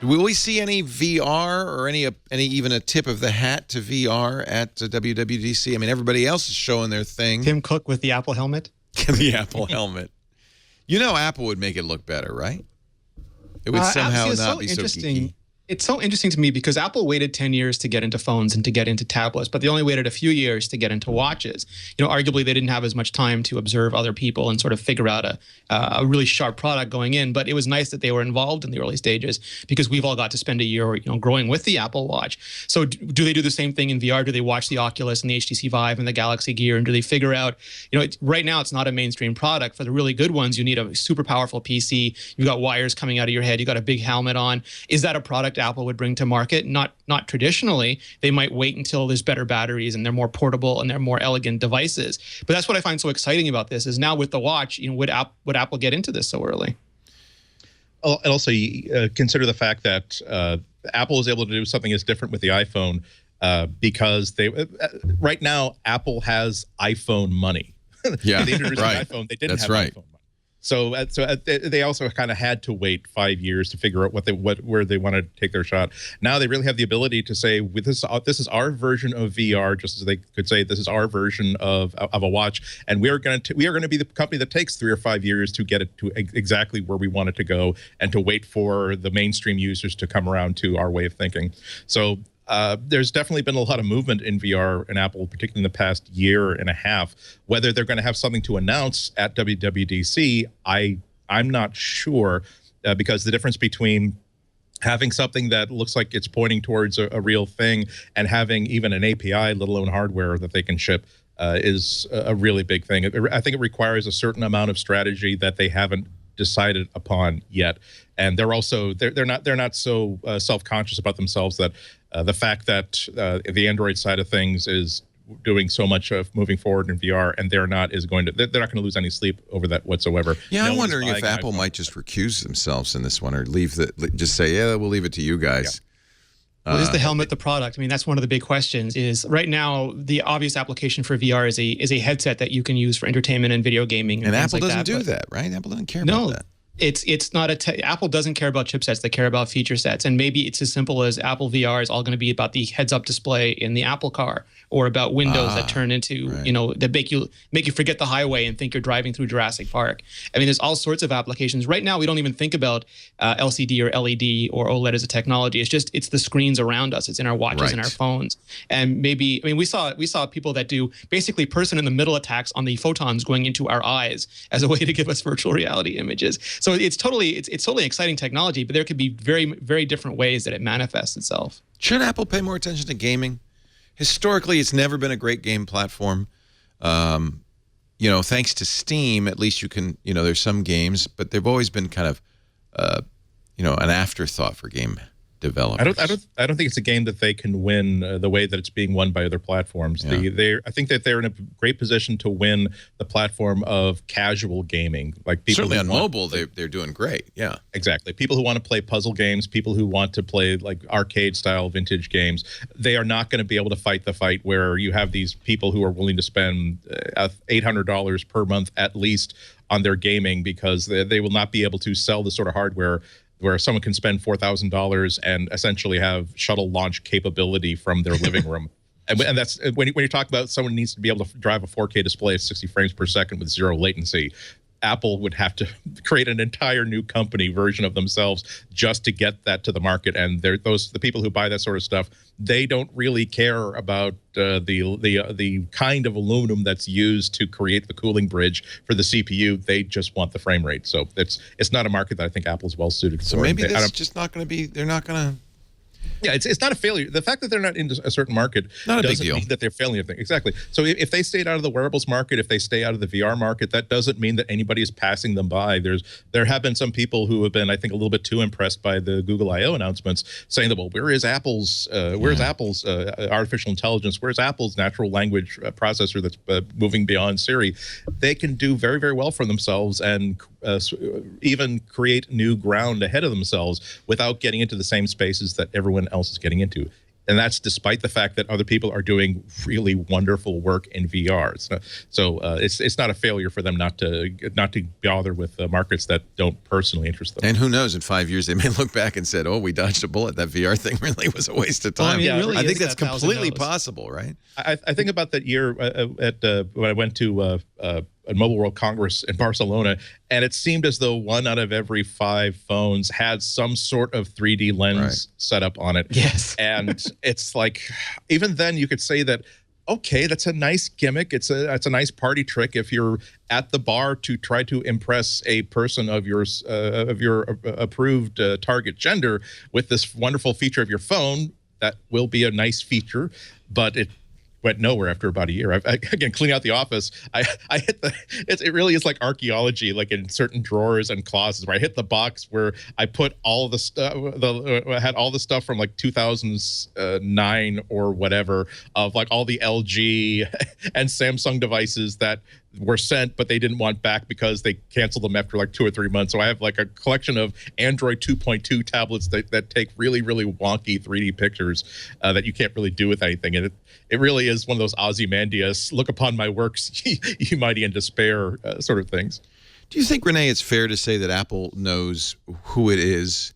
Will we see any VR or any even a tip of the hat to VR at WWDC? I mean, everybody else is showing their thing. Tim Cook with the Apple helmet. The Apple helmet. You know, Apple would make it look better, right? It would somehow not be so geeky. It's so interesting to me because Apple waited 10 years to get into phones and to get into tablets, but they only waited a few years to get into watches. You know, arguably they didn't have as much time to observe other people and sort of figure out a really sharp product going in. But it was nice that they were involved in the early stages because we've all got to spend a year, you know, growing with the Apple Watch. So do they do the same thing in VR? Do they watch the Oculus and the HTC Vive and the Galaxy Gear? And do they figure out, you know, right now it's not a mainstream product. For the really good ones, you need a super powerful PC. You've got wires coming out of your head. You got a big helmet on. Is that a product Apple would bring to market? Not traditionally. They might wait until there's better batteries and they're more portable and they're more elegant devices. But that's what I find so exciting about this is now with the watch, you know, would Apple get into this so early? And also consider the fact that Apple is able to do something that's different with the iPhone because they right now Apple has iPhone money. Yeah, they introduced the iPhone. They didn't have iPhone money. So they also kind of had to wait 5 years to figure out where they want to take their shot. Now they really have the ability to say, with this is our version of VR, just as they could say this is our version of a watch, and we are going to be the company that takes 3 or 5 years to get it to exactly where we want it to go, and to wait for the mainstream users to come around to our way of thinking. So. There's definitely been a lot of movement in VR in Apple, particularly in the past year and a half. Whether they're going to have something to announce at WWDC, I'm not sure, because the difference between having something that looks like it's pointing towards a real thing and having even an API, let alone hardware that they can ship, is a really big thing. I think it requires a certain amount of strategy that they haven't decided upon yet, and they're not so self-conscious about themselves that the fact that the Android side of things is doing so much of moving forward in VR, and they're not going to lose any sleep over that whatsoever. Yeah, I'm wondering if Apple might just recuse themselves in this one, or just say, yeah, we'll leave it to you guys. Yeah. Well, is the helmet the product? I mean, that's one of the big questions. Is right now the obvious application for VR is a headset that you can use for entertainment and video gaming. And Apple doesn't do that, right? Apple doesn't care about that. It's not Apple doesn't care about chipsets. They care about feature sets. And maybe it's as simple as Apple VR is all going to be about the heads-up display in the Apple Car, or about windows that turn into, you know, that make you forget the highway and think you're driving through Jurassic Park. I mean, there's all sorts of applications. Right now, we don't even think about LCD or LED or OLED as a technology. It's the screens around us. It's in our watches and our phones. And maybe, I mean, we saw people that do basically person in the middle attacks on the photons going into our eyes as a way to give us virtual reality images. So it's totally exciting technology, but there could be very, very different ways that it manifests itself. Should Apple pay more attention to gaming? Historically, it's never been a great game platform. You know, thanks to Steam, at least you can, you know, there's some games, but they've always been kind of, you know, an afterthought for game developers. I don't think it's a game that they can win the way that it's being won by other platforms. Yeah. I think that they're in a great position to win the platform of casual gaming. Like people certainly on mobile, they're doing great. Yeah, exactly. People who want to play puzzle games, people who want to play like arcade style vintage games, they are not going to be able to fight the fight where you have these people who are willing to spend $800 per month at least on their gaming, because they will not be able to sell the sort of hardware where someone can spend $4,000 and essentially have shuttle launch capability from their living room. And that's when you talk about someone needs to be able to drive a 4K display at 60 frames per second with 0 latency. Apple would have to create an entire new company version of themselves just to get that to the market. And the people who buy that sort of stuff, they don't really care about the kind of aluminum that's used to create the cooling bridge for the CPU. They just want the frame rate. So it's not a market that I think Apple's well suited for. So maybe this is just not going to be. They're not going to. Yeah, it's not a failure. The fact that they're not in a certain market doesn't mean that they're failing anything. Exactly. So if they stayed out of the wearables market, if they stay out of the VR market, that doesn't mean that anybody is passing them by. There have been some people who have been, I think, a little bit too impressed by the Google I/O announcements, saying that, well, where is Apple's artificial intelligence? Where's Apple's natural language processor that's moving beyond Siri? They can do very, very well for themselves and even create new ground ahead of themselves without getting into the same spaces that everyone else is getting into. And that's despite the fact that other people are doing really wonderful work in VR. So it's not a failure for them not to bother with markets that don't personally interest them. And who knows, in 5 years they may look back and said, "Oh, we dodged a bullet. That VR thing really was a waste of time." Well, I mean, I think that's completely possible, right? I think about that year when I went to a Mobile World Congress in Barcelona, and it seemed as though 1 out of every 5 phones had some sort of 3D lens set up on it. Yes. And it's like, even then you could say that, okay, that's a nice gimmick. It's a nice party trick if you're at the bar to try to impress a person of your approved target gender with this wonderful feature of your phone. That will be a nice feature, but it went nowhere after about a year. Again, cleaning out the office, I hit it really is like archaeology, like in certain drawers and closets, where I hit the box where I put all the stuff, I had all the stuff from like 2009 or whatever, of like all the LG and Samsung devices that were sent, but they didn't want back because they canceled them after like 2 or 3 months. So I have like a collection of Android 2.2 tablets that take really, really wonky 3D pictures that you can't really do with anything. And it really is one of those Ozymandias, look upon my works, you mighty in despair sort of things. Do you think, Rene, it's fair to say that Apple knows who it is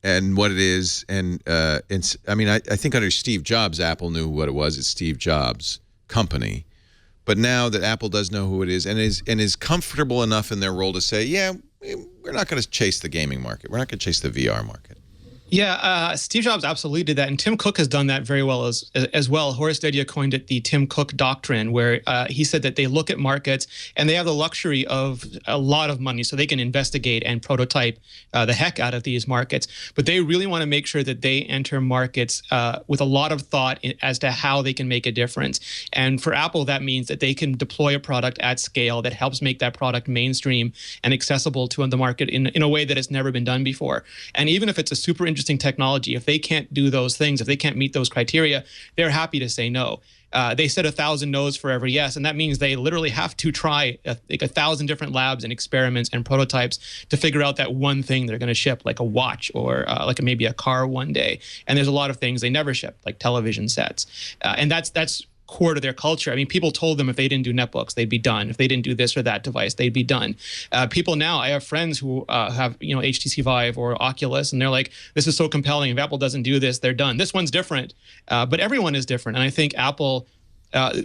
and what it is? And I mean, I think under Steve Jobs, Apple knew what it was. It's Steve Jobs' company. But now that Apple does know who it is and is comfortable enough in their role to say, yeah, we're not going to chase the gaming market. We're not going to chase the VR market. Yeah, Steve Jobs absolutely did that, and Tim Cook has done that very well as well. Horace Dediya coined it the Tim Cook doctrine, where he said that they look at markets and they have the luxury of a lot of money, so they can investigate and prototype the heck out of these markets. But they really want to make sure that they enter markets with a lot of thought as to how they can make a difference. And for Apple, that means that they can deploy a product at scale that helps make that product mainstream and accessible to the market in a way that has never been done before. And even if it's a super interesting technology, if they can't do those things, if they can't meet those criteria, they're happy to say no. They said 1,000 no's for every yes, and that means they literally have to try like 1,000 different labs and experiments and prototypes to figure out that one thing they're going to ship, like a watch or like maybe a car one day. And there's a lot of things they never ship, like television sets, and that's core to their culture. I mean, people told them if they didn't do netbooks, they'd be done. If they didn't do this or that device, they'd be done. People now, I have friends who have HTC Vive or Oculus, and they're like, this is so compelling. If Apple doesn't do this, they're done. This one's different, but everyone is different. And I think Apple,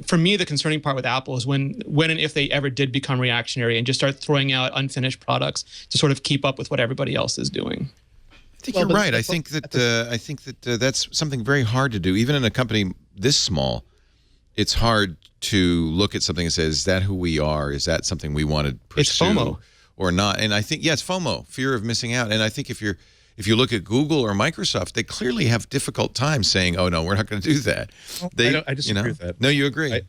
for me, the concerning part with Apple is when and if they ever did become reactionary and just start throwing out unfinished products to sort of keep up with what everybody else is doing. I think you're right. I think that that's something very hard to do, even in a company this small. It's hard to look at something and say, is that who we are? Is that something we want to pursue? It's FOMO. Or not? And I think, it's FOMO, fear of missing out. And I think if you look at Google or Microsoft, they clearly have difficult time saying, oh, no, we're not going to do that. I disagree with that. No, you agree.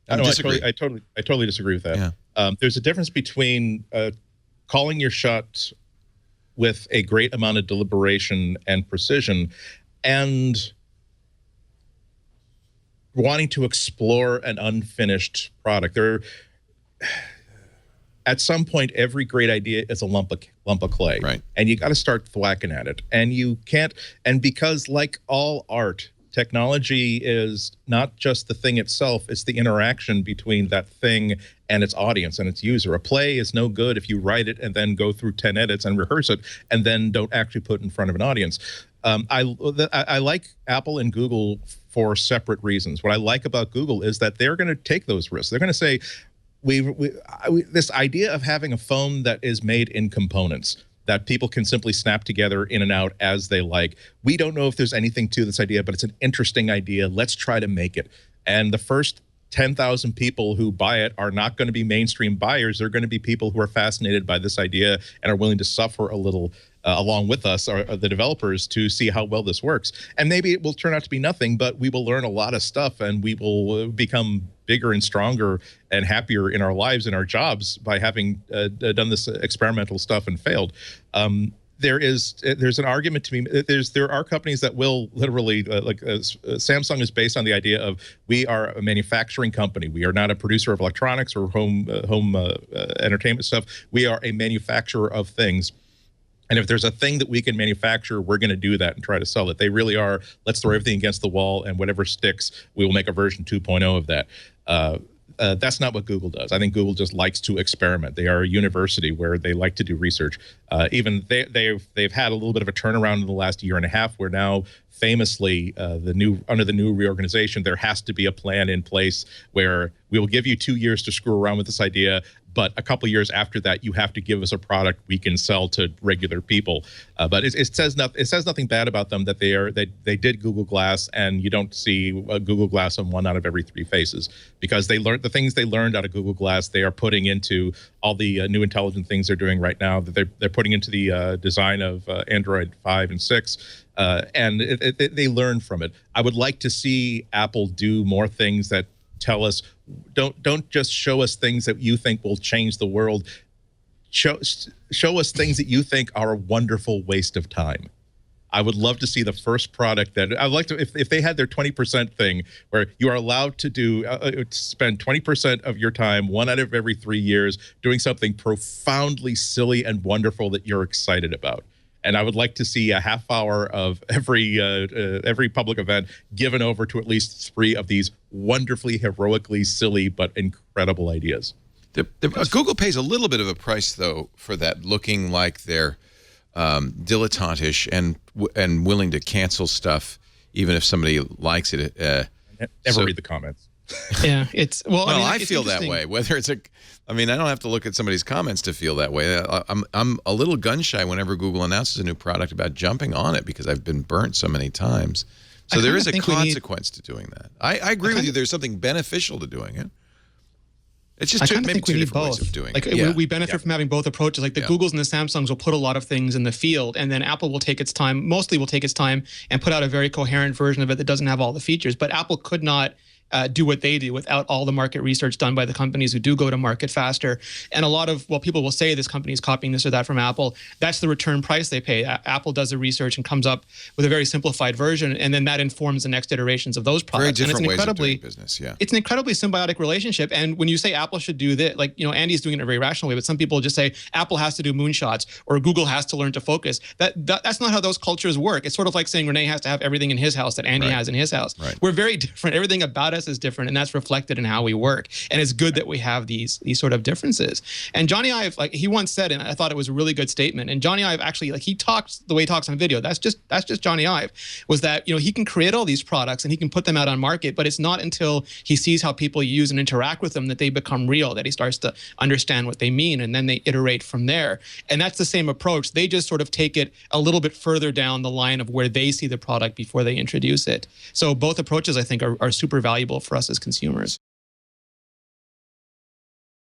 I disagree. I totally disagree with that. Yeah. There's a difference between calling your shot with a great amount of deliberation and precision and wanting to explore an unfinished product. At some point, every great idea is a lump of clay, right? And you got to start thwacking at it. And you can't. And because, like all art, technology is not just the thing itself; it's the interaction between that thing and its audience and its user. A play is no good if you write it and then go through 10 edits and rehearse it, and then don't actually put it in front of an audience. I like Apple and Google for separate reasons. What I like about Google is that they're going to take those risks. They're going to say, this idea of having a phone that is made in components that people can simply snap together in and out as they like. We don't know if there's anything to this idea, but it's an interesting idea. Let's try to make it. And the first 10,000 people who buy it are not going to be mainstream buyers. They're going to be people who are fascinated by this idea and are willing to suffer a little along with us, or the developers, to see how well this works. And maybe it will turn out to be nothing, but we will learn a lot of stuff, and we will become bigger and stronger and happier in our lives and our jobs by having done this experimental stuff and failed. There's an argument to me. There are companies that will literally, Samsung is based on the idea of, we are a manufacturing company. We are not a producer of electronics or home entertainment stuff. We are a manufacturer of things. And if there's a thing that we can manufacture, we're going to do that and try to sell it. They really are, let's throw everything against the wall, and whatever sticks, we will make a version 2.0 of that. That's not what Google does. I think Google just likes to experiment. They are a university where they like to do research. Even they've had a little bit of a turnaround in the last year and a half, where now famously under the new reorganization, there has to be a plan in place where we will give you 2 years to screw around with this idea, but a couple years after that, you have to give us a product we can sell to regular people. But it says nothing bad about them that they did Google Glass, and you don't see Google Glass on 1 out of every 3 faces, because they learned the things they learned out of Google Glass. They are putting into all the new intelligent things they're doing right now. That they're putting into the design of Android 5 and 6. And they learn from it. I would like to see Apple do more things that tell us, don't just show us things that you think will change the world. Show us things that you think are a wonderful waste of time. I would love to see the first product that I'd like to, if they had their 20% thing, where you are allowed to spend 20% of your time, 1 out of every 3 years, doing something profoundly silly and wonderful that you're excited about. And I would like to see a half hour of every public event given over to at least 3 of these wonderfully, heroically silly but incredible ideas. Google pays a little bit of a price, though, for that, looking like they're dilettantish and willing to cancel stuff even if somebody likes it. Never read the comments. Yeah, it's well. Well, I mean, I feel that way. Whether it's I mean, I don't have to look at somebody's comments to feel that way. I'm a little gun shy whenever Google announces a new product about jumping on it, because I've been burnt so many times. So there is a consequence to doing that. I agree with you. There's something beneficial to doing it. It's just maybe two different ways of doing it. We benefit from having both approaches. Like the Googles and the Samsungs will put a lot of things in the field, and then Apple will take its time, mostly will take its time, and put out a very coherent version of it that doesn't have all the features. But Apple could not do what they do without all the market research done by the companies who do go to market faster. And a lot of, well, people will say this company is copying this or that from Apple. That's the return price they pay. Apple does the research and comes up with a very simplified version, and then that informs the next iterations of those products. Very different ways of doing business, yeah. It's an incredibly symbiotic relationship. And when you say Apple should do this, like, you know, Andy's doing it in a very rational way, but some people just say Apple has to do moonshots or Google has to learn to focus. That's not how those cultures work. It's sort of like saying Rene has to have everything in his house that Andy has in his house. Right. We're very different. Everything about us is different, and that's reflected in how we work. And it's good that we have these sort of differences. And Johnny Ive, like he once said, and I thought it was a really good statement. And Johnny Ive actually, like, he talks the way he talks on video. That's just Johnny Ive. Was that, you know, he can create all these products and he can put them out on market, but it's not until he sees how people use and interact with them that they become real, that he starts to understand what they mean, and then they iterate from there. And that's the same approach. They just sort of take it a little bit further down the line of where they see the product before they introduce it. So both approaches, I think, are super valuable for us as consumers.